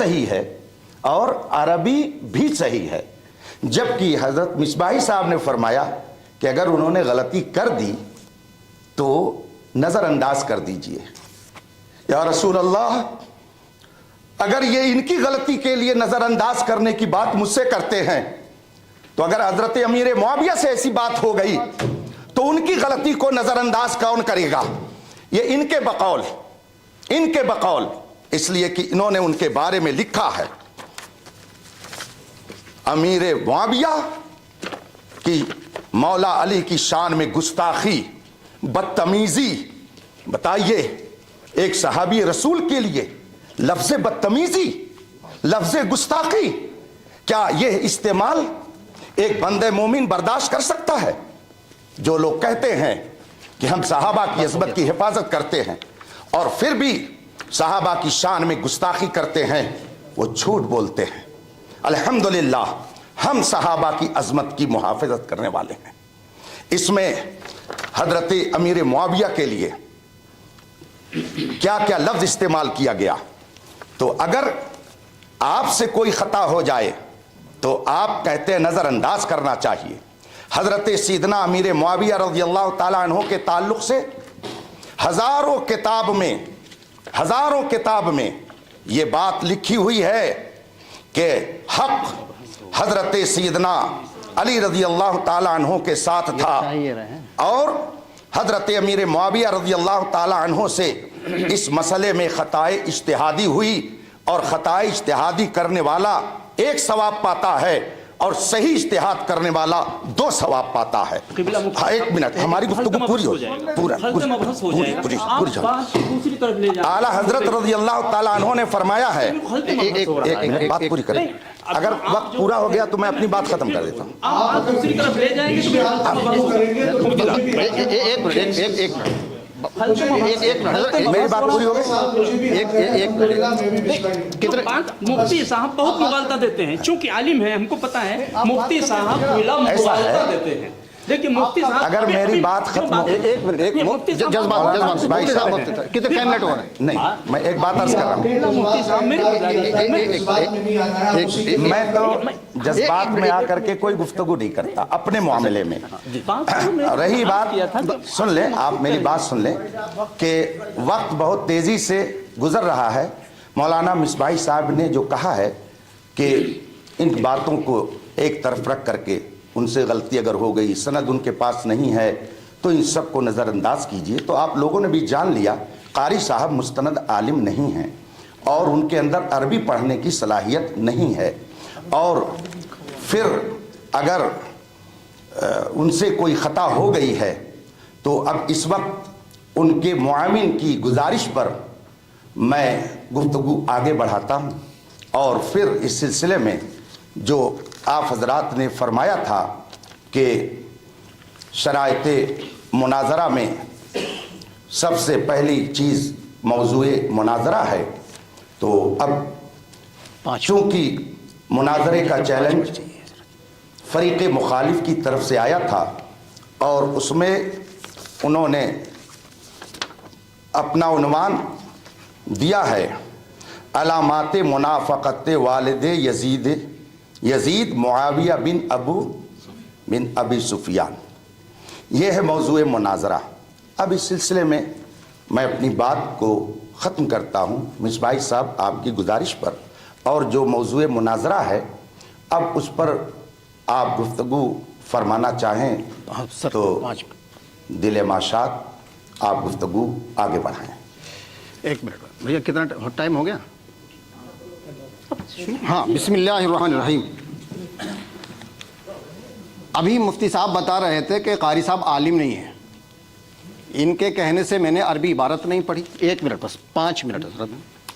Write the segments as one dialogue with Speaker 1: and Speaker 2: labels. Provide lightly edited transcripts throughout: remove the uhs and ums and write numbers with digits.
Speaker 1: صحیح ہے اور عربی بھی صحیح ہے، جبکہ حضرت مصباحی صاحب نے فرمایا کہ اگر انہوں نے غلطی کر دی تو نظر انداز کر دیجئے۔ یا رسول اللہ، اگر یہ ان کی غلطی کے لیے نظر انداز کرنے کی بات مجھ سے کرتے ہیں تو اگر حضرت امیر معاویہ سے ایسی بات ہو گئی تو ان کی غلطی کو نظر انداز کون کرے گا؟ یہ ان کے بقول، اس لیے کہ انہوں نے ان کے بارے میں لکھا ہے امیر معاویہ کی مولا علی کی شان میں گستاخی، بدتمیزی۔ بتائیے ایک صحابی رسول کے لیے لفظ بدتمیزی، لفظ گستاخی، کیا یہ استعمال ایک بندہ مومن برداشت کر سکتا ہے؟ جو لوگ کہتے ہیں کہ ہم صحابہ کی عظمت کی حفاظت کرتے ہیں اور پھر بھی صحابہ کی شان میں گستاخی کرتے ہیں، وہ جھوٹ بولتے ہیں۔ الحمدللہ ہم صحابہ کی عظمت کی محافظت کرنے والے ہیں۔ اس میں حضرت امیر معاویہ کے لیے کیا کیا لفظ استعمال کیا گیا، تو اگر آپ سے کوئی خطا ہو جائے تو آپ کہتے ہیں نظر انداز کرنا چاہیے۔ حضرت سیدنا امیر معاویہ رضی اللہ تعالیٰ عنہ کے تعلق سے ہزاروں کتاب میں یہ بات لکھی ہوئی ہے کہ حق حضرت سیدنا علی رضی اللہ تعالیٰ عنہ کے ساتھ تھا، اور حضرت امیر معاویہ رضی اللہ تعالیٰ عنہ سے اس مسئلے میں خطائے اجتہادی ہوئی، اور خطائے اجتہادی کرنے والا 1 ثواب پاتا ہے اور صحیح اجتہاد کرنے والا 2 ثواب پاتا ہے۔ 1 منٹ، ہماری گفتگو پوری ہو جائے، پوری اعلیٰ حضرت رضی اللہ تعالیٰ عنہ نے فرمایا ہے، ایک منٹ بات پوری کریں، اگر وقت پورا ہو گیا تو میں اپنی بات ختم کر دیتا ہوں۔ میری بات پوری ہو گئی؟
Speaker 2: مفتی صاحب بہت مغالطہ دیتے ہیں، چونکہ عالم ہیں، ہم کو پتا ہے مفتی صاحب مغالطہ دیتے ہیں۔ دیکھیں مفتی صاحب
Speaker 1: اگر میری بات ختم ہو،
Speaker 3: ایک منٹ، کتنے منٹ ہو رہے ہیں؟
Speaker 1: نہیں، میں ایک بات عرض کر رہا ہوں، میں تو جذبات میں آ کر کے کوئی گفتگو نہیں کرتا اپنے معاملے میں۔ رہی بات، سن لیں آپ میری بات سن لیں کہ وقت بہت تیزی سے گزر رہا ہے۔ مولانا مصباحی صاحب نے جو کہا ہے کہ ان باتوں کو ایک طرف رکھ کر کے ان سے غلطی اگر ہو گئی، سند ان کے پاس نہیں ہے تو ان سب کو نظر انداز کیجئے، تو آپ لوگوں نے بھی جان لیا قاری صاحب مستند عالم نہیں ہیں اور ان کے اندر عربی پڑھنے کی صلاحیت نہیں ہے، اور پھر اگر ان سے کوئی خطا ہو گئی ہے تو اب اس وقت ان کے معاون کی گزارش پر میں گفتگو آگے بڑھاتا ہوں، اور پھر اس سلسلے میں جو آپ حضرات نے فرمایا تھا کہ شرائط مناظرہ میں سب سے پہلی چیز موضوع مناظرہ ہے، تو اب چونکہ مناظرے کا چیلنج فریق مخالف کی طرف سے آیا تھا اور اس میں انہوں نے اپنا عنوان دیا ہے علامات منافقت والد یزید معاویہ بن ابی سفیان، یہ ہے موضوع مناظرہ۔ اب اس سلسلے میں میں اپنی بات کو ختم کرتا ہوں مصباحی صاحب آپ کی گزارش پر، اور جو موضوع مناظرہ ہے اب اس پر آپ گفتگو فرمانا چاہیں تو دل ماشات آپ گفتگو آگے بڑھائیں۔
Speaker 3: 1 منٹ بھیا، کتنا ٹائم ہو گیا؟ ہاں، بسم اللہ الرحمن الرحیم۔ ابھی مفتی صاحب بتا رہے تھے کہ قاری صاحب عالم نہیں ہیں، ان کے کہنے سے میں نے عربی عبارت نہیں پڑھی، 1 منٹ بس 5 منٹ حضرت،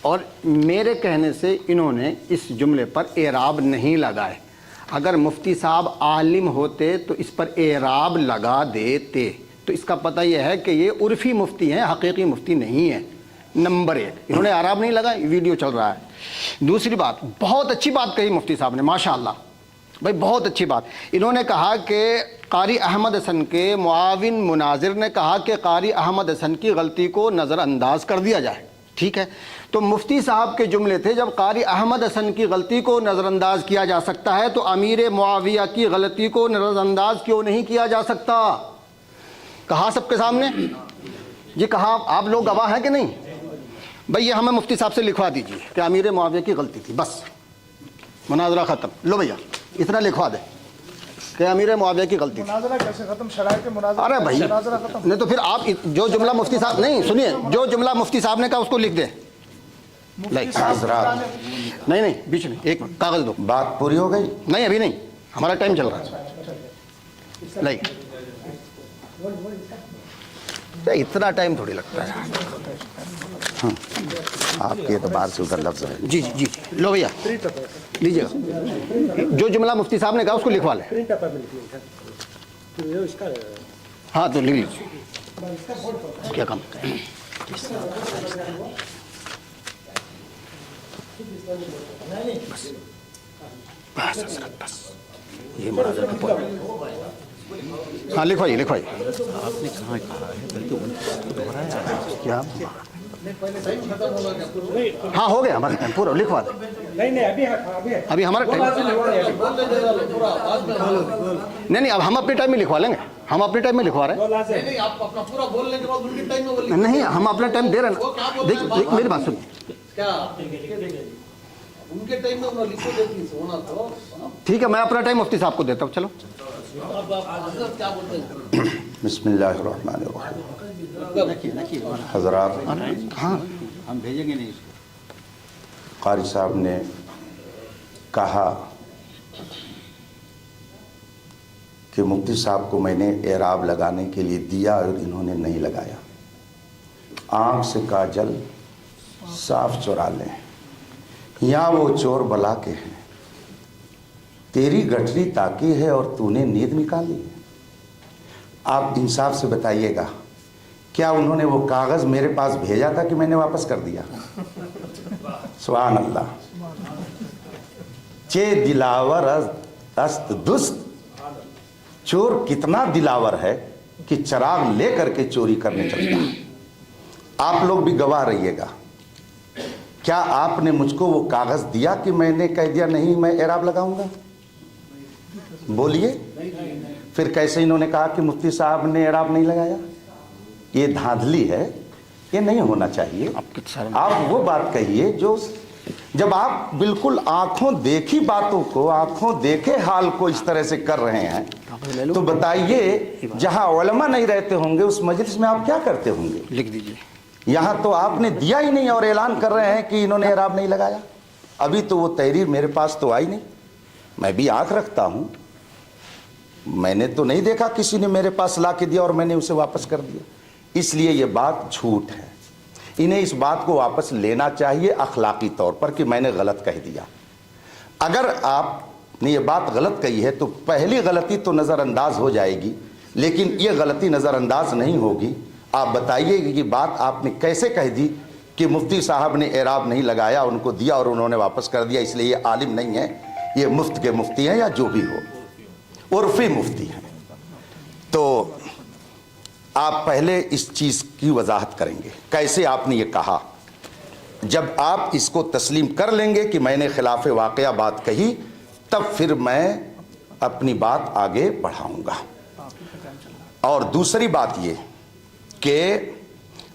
Speaker 3: اور میرے کہنے سے انہوں نے اس جملے پر اعراب نہیں لگائے۔ اگر مفتی صاحب عالم ہوتے تو اس پر اعراب لگا دیتے، تو اس کا پتہ یہ ہے کہ یہ عرفی مفتی ہیں، حقیقی مفتی نہیں ہیں۔ نمبر 1، انہوں نے اعراب نہیں لگائی، ویڈیو چل رہا ہے۔ دوسری بات، بہت اچھی بات کہی مفتی صاحب نے، ماشاءاللہ بھائی بہت اچھی بات۔ انہوں نے کہا کہ قاری احمد حسن کے معاون مناظر نے کہا کہ قاری احمد حسن کی غلطی کو نظر انداز کر دیا جائے، ٹھیک ہے، تو مفتی صاحب کے جملے تھے جب قاری احمد حسن کی غلطی کو نظر انداز کیا جا سکتا ہے تو امیر معاویہ کی غلطی کو نظر انداز کیوں نہیں کیا جا سکتا؟ کہا سب کے سامنے جی، کہا، آپ لوگ گواہ ہیں کہ نہیں؟ بھئی یہ ہمیں مفتی صاحب سے لکھوا دیجیے کہ امیر معاویہ کی غلطی تھی، بس مناظرہ ختم. لو بھیا اتنا لکھوا دے کہ امیر معاویہ کی غلطی تھی.
Speaker 4: مناظرہ کیسے ختم؟ شرائط مناظرہ.
Speaker 3: ارے بھائی
Speaker 4: مناظرہ ختم
Speaker 3: نہیں تو پھر آپ جو جملہ مفتی صاحب، نہیں سنیے، جو جملہ مفتی صاحب نے کہا اس کو لکھ دیں. لائک
Speaker 1: حضرات
Speaker 3: نہیں نہیں بیچ میں ایک کاغذ دو.
Speaker 1: بات پوری ہو گئی؟
Speaker 3: نہیں ابھی نہیں، ہمارا ٹائم چل رہا ہے. لائک اتنا ٹائم تھوڑی لگتا ہے.
Speaker 1: آپ کے اعتبار سے ادھر لفظ ہے.
Speaker 3: جی جی جی لو بھیا لیجیے گا، جو جملہ مفتی صاحب نے کہا اس کو لکھوا لیں. ہاں تو لکھ لیجیے. کیا کام بس حضرت بس یہ مناظرہ کا پوائنٹ. ہاں لکھوائیے لکھوائیے.
Speaker 5: آپ نے کہاں کہا ہے بلکہ ان کو دہرایا
Speaker 3: کیا؟ ہاں ہو گیا ہمارا ٹائم پورا، لکھوا دیں. ابھی ہمارا ٹائم نہیں، اب ہم اپنے ٹائم میں لکھوا لیں گے. ہم اپنے ٹائم میں لکھوا رہے ہیں. نہیں ہم اپنا ٹائم دے رہے ہیں. دیکھ میری بات سنیے. ٹھیک ہے میں اپنا ٹائم مفتی صاحب کو دیتا ہوں. چلو
Speaker 1: بسم اللہ الرحمن الرحیم. حضرات
Speaker 3: ہاں
Speaker 5: ہم بھیجیں گے نہیں.
Speaker 1: قاری صاحب نے کہا کہ مفتی صاحب کو میں نے اعراب لگانے کے لیے دیا اور انہوں نے نہیں لگایا. آنکھ سے کاجل صاف چرا لیں، یہاں وہ چور بلا کے ہیں. تیری گٹری تاکی ہے اور تو نے نیند نکالی ہے. آپ انصاف سے بتائیے گا کیا انہوں نے وہ کاغذ میرے پاس بھیجا تھا کہ میں نے واپس کر دیا؟ سبحان اللہ. چے دلاور است دست. چور کتنا دلاور ہے کہ چراغ لے کر کے چوری کرنے چلتا ہے. آپ لوگ بھی گواہ رہیے گا. کیا آپ نے مجھ کو وہ کاغذ دیا کہ میں نے کہہ دیا نہیں میں اعراب لگاؤں گا؟ بولیے. پھر کیسے انہوں نے کہا کہ مفتی صاحب نے اعراب نہیں لگایا؟ یہ دھاندلی ہے، یہ نہیں ہونا چاہیے. آپ وہ بات کہیے جو جب آپ بالکل آنکھوں دیکھی باتوں کو، آنکھوں دیکھے حال کو اس طرح سے کر رہے ہیں تو بتائیے جہاں علماء نہیں رہتے ہوں گے اس مجلس میں آپ کیا کرتے ہوں گے؟
Speaker 3: لکھ دیجیے.
Speaker 1: یہاں تو آپ نے دیا ہی نہیں اور اعلان کر رہے ہیں کہ انہوں نے اعراب نہیں لگایا. ابھی تو وہ تحریر میرے پاس تو آئی نہیں. میں بھی آنکھ رکھتا ہوں، میں نے تو نہیں دیکھا کسی نے میرے پاس لا کے دیا اور میں نے اسے واپس کر دیا. اس لیے یہ بات جھوٹ ہے. انہیں اس بات کو واپس لینا چاہیے اخلاقی طور پر کہ میں نے غلط کہہ دیا. اگر آپ نے یہ بات غلط کہی ہے تو پہلی غلطی تو نظر انداز ہو جائے گی، لیکن یہ غلطی نظر انداز نہیں ہوگی. آپ بتائیے کہ یہ بات آپ نے کیسے کہہ دی کہ مفتی صاحب نے اعراب نہیں لگایا، ان کو دیا اور انہوں نے واپس کر دیا، اس لیے یہ عالم نہیں ہے، یہ مفت کے مفتی ہیں یا جو بھی ہو، عرفی مفتی ہیں. تو آپ پہلے اس چیز کی وضاحت کریں گے کیسے آپ نے یہ کہا. جب آپ اس کو تسلیم کر لیں گے کہ میں نے خلاف واقعہ بات کہی تب پھر میں اپنی بات آگے بڑھاؤں گا. اور دوسری بات یہ کہ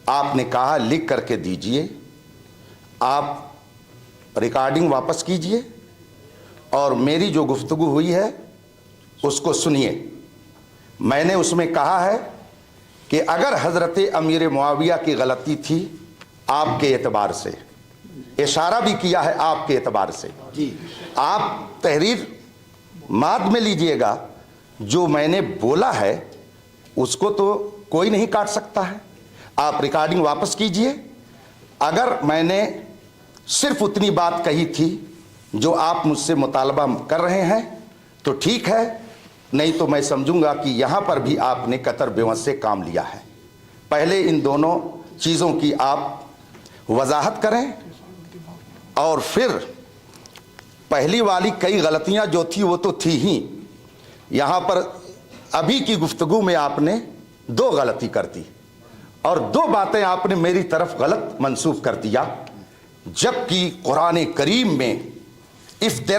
Speaker 1: آپ نے کہا لکھ کر کے دیجئے، آپ ریکارڈنگ واپس کیجئے اور میری جو گفتگو ہوئی ہے اس کو سنیے. میں نے اس میں کہا ہے کہ اگر حضرت امیر معاویہ کی غلطی تھی آپ کے اعتبار سے، اشارہ بھی کیا ہے آپ کے اعتبار سے، آپ تحریر ماد میں لیجئے گا، جو میں نے بولا ہے اس کو تو کوئی نہیں کاٹ سکتا ہے. آپ ریکارڈنگ واپس کیجئے. اگر میں نے صرف اتنی بات کہی تھی جو آپ مجھ سے مطالبہ کر رہے ہیں تو ٹھیک ہے، نہیں تو میں سمجھوں گا کہ یہاں پر بھی آپ نے قطر بیوس سے کام لیا ہے. پہلے ان دونوں چیزوں کی آپ وضاحت کریں اور پھر پہلی والی کئی غلطیاں جو تھی وہ تو تھی ہی. یہاں پر ابھی کی گفتگو میں آپ نے 2 غلطی کر دی اور دو باتیں آپ نے میری طرف غلط منسوب کر دیا، جبکہ قرآن کریم میں افتراء